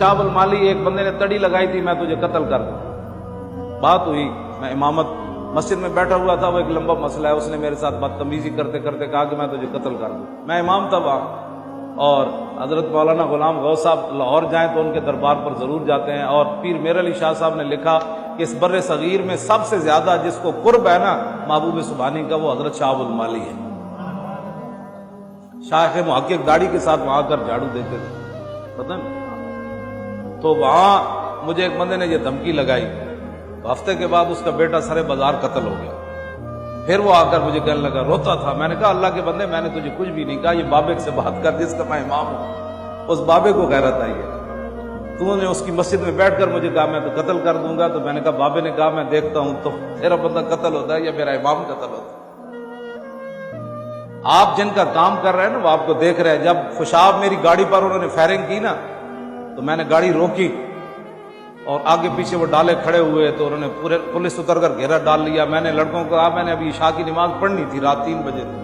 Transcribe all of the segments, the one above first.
شعب المالی ایک بندے نے تڑی لگائی تھی، میں تجھے قتل کر دوں. بات ہوئی، میں امامت مسجد میں بیٹھا ہوا تھا، وہ ایک لمبا مسئلہ ہے، اس نے میرے ساتھ بدتمیزی کرتے کرتے کہا کہ میں تجھے قتل کر دوں. میں امام تھا وہاں، اور حضرت مولانا غلام غوث صاحب لاہور جائیں تو ان کے دربار پر ضرور جاتے ہیں، اور پیر میر علی شاہ صاحب نے لکھا کہ اس بر صغیر میں سب سے زیادہ جس کو قرب ہے نا محبوب سبحانی کا، وہ حضرت شعب المالی ہے. شیخ محقق داڑھی کے ساتھ وہاں کر جھاڑو دیتے تھے، پتہ نہیں. تو وہاں مجھے ایک بندے نے یہ دھمکی لگائی، ہفتے کے بعد اس کا بیٹا سرے بازار قتل ہو گیا. پھر وہ آ کر مجھے کہنے لگا، روتا تھا. میں نے کہا اللہ کے بندے، میں نے تجھے کچھ بھی نہیں کہا، یہ بابے سے بات کر جس کا میں امام ہوں. اس بابے کو غیرت آئی ہے. تو نے اس کی مسجد میں بیٹھ کر مجھے کہا میں تو قتل کر دوں گا. تو میں نے کہا بابے نے کہا میں دیکھتا ہوں تو میرا بندہ قتل ہوتا ہے یا میرا امام قتل ہوتا ہے. آپ جن کا کام کر رہے ہیں نا وہ آپ کو دیکھ رہے ہیں. جب خوشاب میری گاڑی پر انہوں نے فائرنگ کی نا تو میں نے گاڑی روکی، اور آگے پیچھے وہ ڈالے کھڑے ہوئے تو انہوں نے پورے پولیس اتر کر گھیرا ڈال لیا. میں نے لڑکوں کو کہا، میں نے ابھی عشاء کی نماز پڑھنی تھی، رات 3 بجے تھی،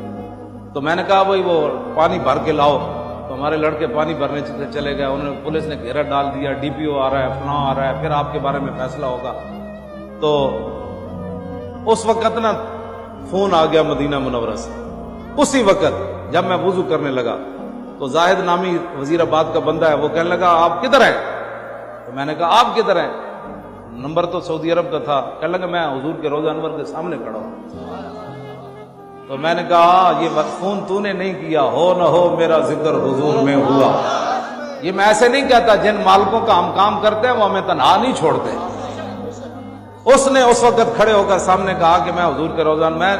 تو میں نے کہا بھائی وہ پانی بھر کے لاؤ. تو ہمارے لڑکے پانی بھرنے چلے گئے. انہوں نے پولیس نے گھیرا ڈال دیا، ڈی پی او آ رہا ہے، فلاں آ رہا ہے، پھر آپ کے بارے میں فیصلہ ہوگا. تو اس وقت نا فون آ گیا مدینہ منورہ سے. اسی وقت جب میں وضو کرنے لگا تو زاہد نامی وزیر آباد کا بندہ ہے، وہ کہنے لگا آپ کدھر ہیں؟ تو میں نے کہا آپ کدھر ہیں؟ نمبر تو سعودی عرب کا تھا. کہنے لگا میں حضور کے روضہ انور کے سامنے کھڑا ہوں. تو میں نے کہا یہ فون تو نے نہیں کیا، ہو نہ ہو میرا ذکر حضور میں ہوا. یہ میں ایسے نہیں کہتا، جن مالکوں کا ہم کام کرتے ہیں وہ ہمیں تنہا نہیں چھوڑتے. اس نے اس وقت کھڑے ہو کر سامنے کہا کہ میں حضور کے روضہ میں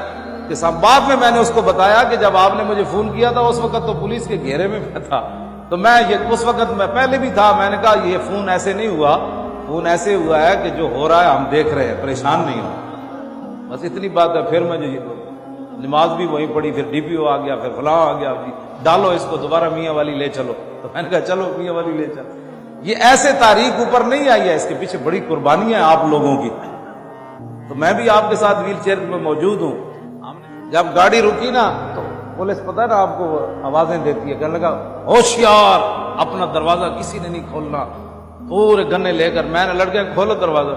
کے ساتھ. بعد میں نے اس کو بتایا کہ جب آپ نے مجھے فون کیا تھا اس وقت تو پولیس کے گھیرے میں تھا. تو میں اس وقت میں پہلے بھی تھا. میں نے کہا یہ فون ایسے نہیں ہوا، فون ایسے ہوا ہے کہ جو ہو رہا ہے ہم دیکھ رہے ہیں، پریشان نہیں ہو. بس اتنی بات ہے. پھر میں جو نماز بھی وہیں پڑھی، پھر ڈی پی او آ گیا، پھر فلاں آ گیا، جی ڈالو اس کو دوبارہ میاں والی لے چلو. تو میں نے کہا چلو میاں والی لے چلو. یہ ایسے تاریخ اوپر نہیں آئی ہے، اس کے پیچھے بڑی قربانی ہے آپ لوگوں کی. تو میں بھی آپ کے ساتھ ویل چیئر میں موجود ہوں. جب گاڑی رکی نا تو پولیس پتہ ہے نا آپ کو آوازیں دیتی ہے، کہنے لگا ہوشیار، اپنا دروازہ کسی نے نہیں کھولنا. پورے گنے لے کر میں نے لڑکے کھولو دروازہ.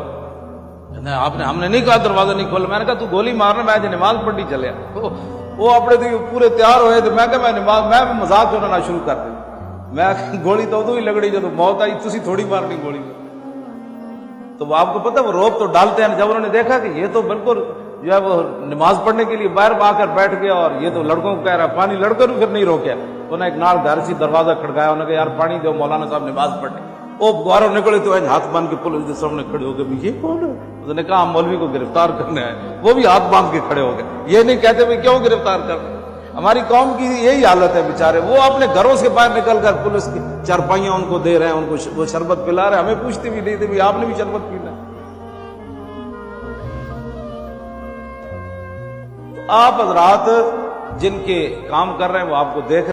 آپ نے ہم نے نہیں کہا دروازہ نہیں کھولا. میں نے کہا تو گولی مارنا، میں نماز پڑھنی چلے. وہ اپنے پورے تیار ہوئے تو میں کہا میں مذاق کرنا شروع کر دیں. میں گولی تو ادو ہی لگڑی جب موت آئی، تسی تھوڑی مارنی گولی. تو وہ آپ کو پتہ وہ روب تو ڈالتے ہیں. جب انہوں نے دیکھا کہ یہ تو بالکل جو ہے وہ نماز پڑھنے کے لیے باہر آ کر بیٹھ گیا، اور یہ تو لڑکوں کو کہہ رہا ہے پانی، لڑکوں نے پھر نہیں روکیا. تو انہیں ایک نال گھر سے دروازہ کھڑکایا. انہوں نے کہا یار پانی دو، مولانا صاحب نماز پڑھنے. وہ گواروں نکلے تو ہاتھ باندھ کے پولیس کے سامنے کھڑے ہو گئے، یہ کون ہے؟ اس نے کہا ہم مولوی کو گرفتار کرنا ہے. وہ بھی ہاتھ باندھ کے کھڑے ہو گئے. یہ نہیں کہتے بھائی کیوں گرفتار کر. ہماری قوم کی یہی حالت ہے بیچارے. وہ اپنے گھروں سے باہر نکل کر پولیس کی چارپائیاں ان کو دے رہے ہیں، ان کو وہ شربت پلا رہے ہیں. ہمیں پوچھتے بھی نہیں تھے بھی آپ نے بھی شربت پینا ہے. آپ حضرات جن کے کام کر رہے ہیں وہ آپ کو دیکھ